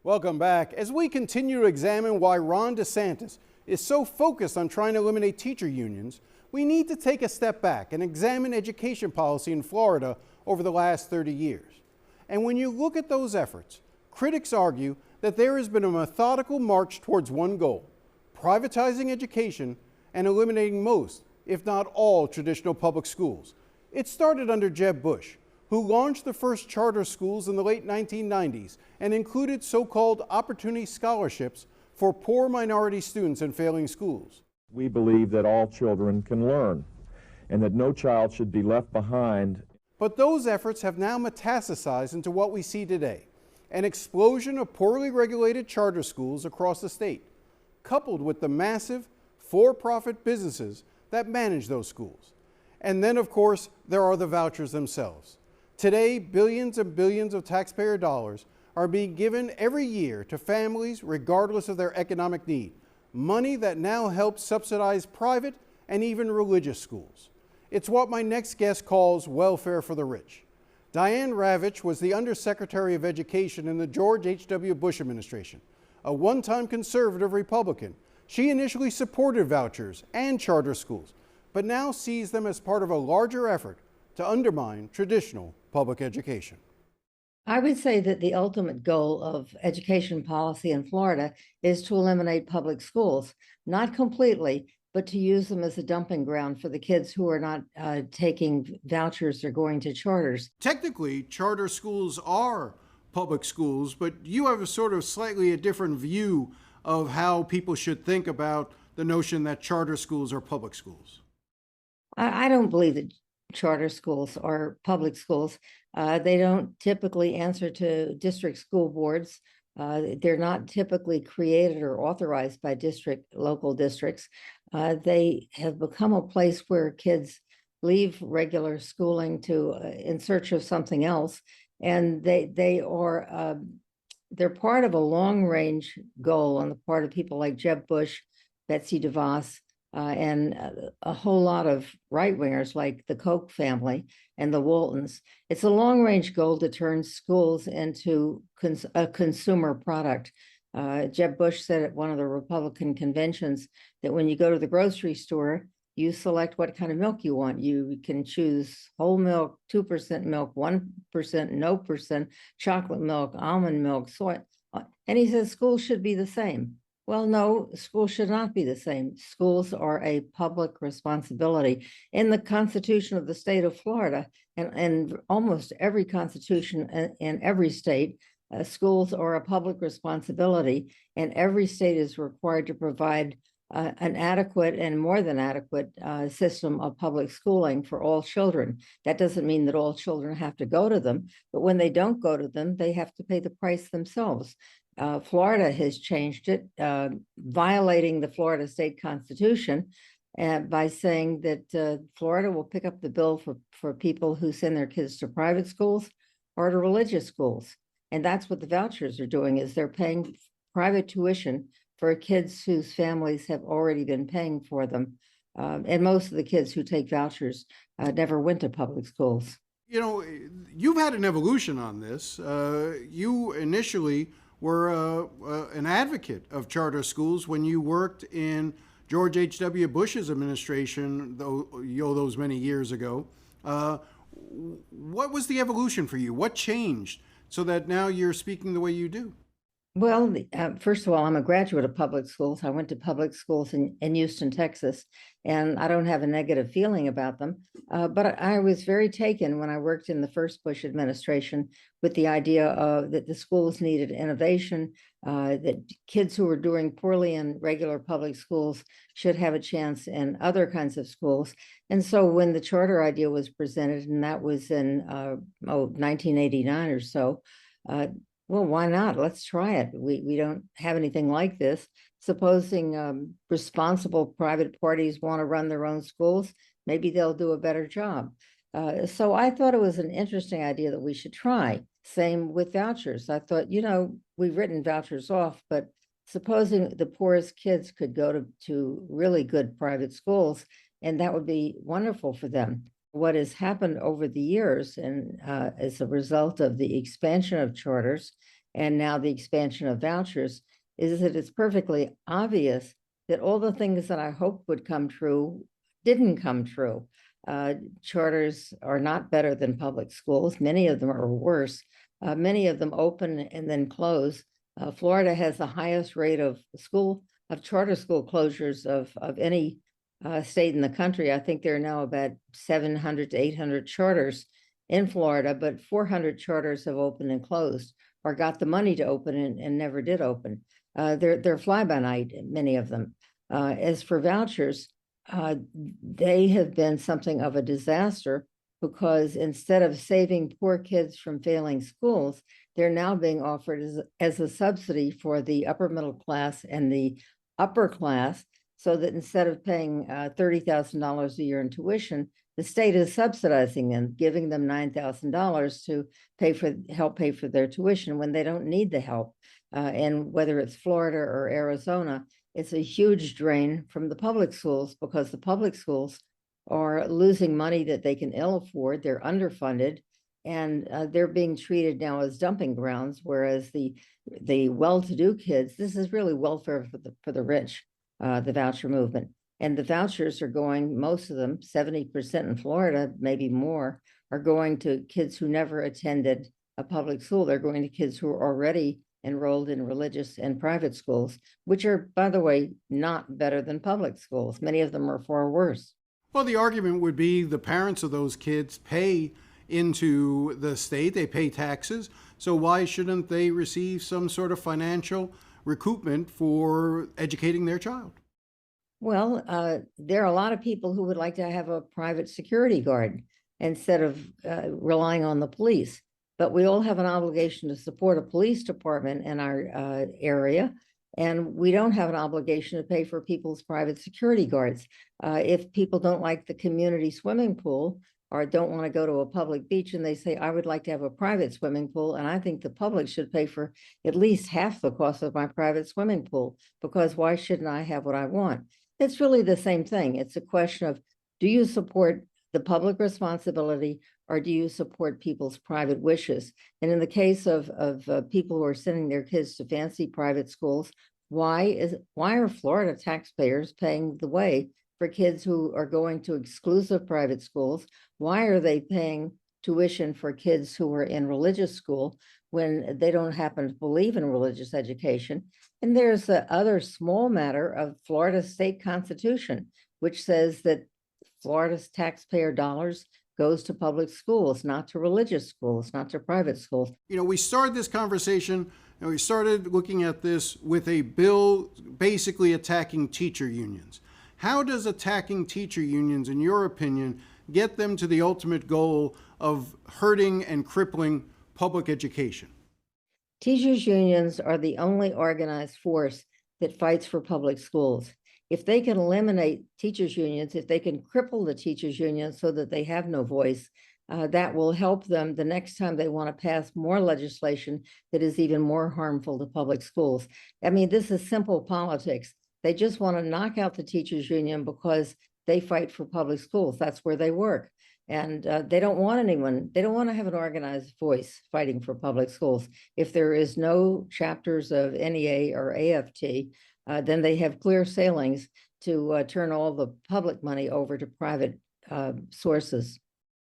Welcome back. As we continue to examine why Ron DeSantis is so focused on trying to eliminate teacher unions, we need to take a step back and examine education policy in Florida over the last 30 years. And when you look at those efforts, critics argue that there has been a methodical march towards one goal: privatizing education and eliminating most, if not all, traditional public schools. It started under Jeb Bush, who launched the first charter schools in the late 1990s and included so-called opportunity scholarships for poor minority students in failing schools. We believe that all children can learn and that no child should be left behind. But those efforts have now metastasized into what we see today: an explosion of poorly regulated charter schools across the state, coupled with the massive for-profit businesses that manage those schools. And then, of course, there are the vouchers themselves. Today, billions and billions of taxpayer dollars are being given every year to families regardless of their economic need, money that now helps subsidize private and even religious schools. It's what my next guest calls welfare for the rich. Diane Ravitch was the Undersecretary of Education in the George H.W. Bush administration, a one-time conservative Republican. She initially supported vouchers and charter schools, but now sees them as part of a larger effort to undermine traditional public education. I would say that the ultimate goal of education policy in Florida is to eliminate public schools, not completely, but to use them as a dumping ground for the kids who are not taking vouchers or going to charters. Technically, charter schools are public schools, but you have a sort of slightly a different view of how people should think about the notion that charter schools are public schools. I don't believe that charter schools are public schools. They don't typically answer to district school boards. They're not typically created or authorized by local districts. They have become a place where kids leave regular schooling to in search of something else, and they're part of a long-range goal on the part of people like Jeb Bush, Betsy DeVos, and a whole lot of right-wingers like the Koch family and the Waltons. It's a long-range goal to turn schools into a consumer product. Jeb Bush said at one of the Republican conventions that when you go to the grocery store, you select what kind of milk you want. You can choose whole milk, 2% milk, 1%, no percent, chocolate milk, almond milk, soy. And he says schools should be the same. Well, no, schools should not be the same. Schools are a public responsibility. In the Constitution of the state of Florida, and almost every constitution in every state, schools are a public responsibility, and every state is required to provide an adequate and more than adequate system of public schooling for all children. That doesn't mean that all children have to go to them, but when they don't go to them, they have to pay the price themselves. Florida has changed it, violating the Florida state constitution by saying that Florida will pick up the bill for people who send their kids to private schools or to religious schools. And that's what the vouchers are doing, is they're paying private tuition for kids whose families have already been paying for them. And most of the kids who take vouchers never went to public schools. You know, you've had an evolution on this. You initially were an advocate of charter schools when you worked in George H.W. Bush's administration, those many years ago. What was the evolution for you? What changed so that now you're speaking the way you do? Well, first of all, I'm a graduate of public schools. I went to public schools in Houston, Texas, and I don't have a negative feeling about them. But I was very taken when I worked in the first Bush administration with the idea that the schools needed innovation, that kids who were doing poorly in regular public schools should have a chance in other kinds of schools. And so when the charter idea was presented, and that was in 1989 or so, well, why not? Let's try it. We don't have anything like this. Supposing responsible private parties want to run their own schools, maybe they'll do a better job. So I thought it was an interesting idea that we should try. Same with vouchers. I thought, you know, we've written vouchers off, but supposing the poorest kids could go to really good private schools, and that would be wonderful for them. What has happened over the years, and as a result of the expansion of charters and now the expansion of vouchers, is that it's perfectly obvious that all the things that I hoped would come true didn't come true. Charters are not better than public schools. Many of them are worse. Many of them open and then close. Florida has the highest rate of charter school closures of any state in the country. I think there are now about 700 to 800 charters in Florida, but 400 charters have opened and closed, or got the money to open and never did open. They're fly by night, many of them. As for vouchers, they have been something of a disaster, because instead of saving poor kids from failing schools, they're now being offered as a subsidy for the upper middle class and the upper class, so that instead of paying $30,000 a year in tuition, the state is subsidizing them, giving them $9,000 to help pay for their tuition when they don't need the help. And whether it's Florida or Arizona, it's a huge drain from the public schools, because the public schools are losing money that they can ill afford. They're underfunded, and they're being treated now as dumping grounds, whereas the well-to-do kids, this is really welfare for the rich, the voucher movement. And the vouchers are going, most of them, 70% in Florida, maybe more, are going to kids who never attended a public school. They're going to kids who are already enrolled in religious and private schools, which are, by the way, not better than public schools. Many of them are far worse. Well, the argument would be the parents of those kids pay into the state, they pay taxes, so why shouldn't they receive some sort of financial recoupment for educating their child? Well, there are a lot of people who would like to have a private security guard instead of relying on the police. But we all have an obligation to support a police department in our area, and we don't have an obligation to pay for people's private security guards. If people don't like the community swimming pool, or don't want to go to a public beach, and they say, I would like to have a private swimming pool, and I think the public should pay for at least half the cost of my private swimming pool, because why shouldn't I have what I want? It's really the same thing. It's a question of, do you support the public responsibility, or do you support people's private wishes? And in the case of people who are sending their kids to fancy private schools, why are Florida taxpayers paying the way for kids who are going to exclusive private schools? Why are they paying tuition for kids who are in religious school when they don't happen to believe in religious education? And there's the other small matter of Florida's state constitution, which says that Florida's taxpayer dollars goes to public schools, not to religious schools, not to private schools. You know, we started this conversation and we started looking at this with a bill basically attacking teacher unions. How does attacking teacher unions, in your opinion, get them to the ultimate goal of hurting and crippling public education? Teachers unions are the only organized force that fights for public schools. If they can eliminate teachers unions, if they can cripple the teachers unions so that they have no voice, that will help them the next time they want to pass more legislation that is even more harmful to public schools. I mean, this is simple politics. They just want to knock out the teachers union because they fight for public schools. That's where they work. And they don't want to have an organized voice fighting for public schools. If there is no chapters of NEA or AFT, then they have clear sailings to turn all the public money over to private sources.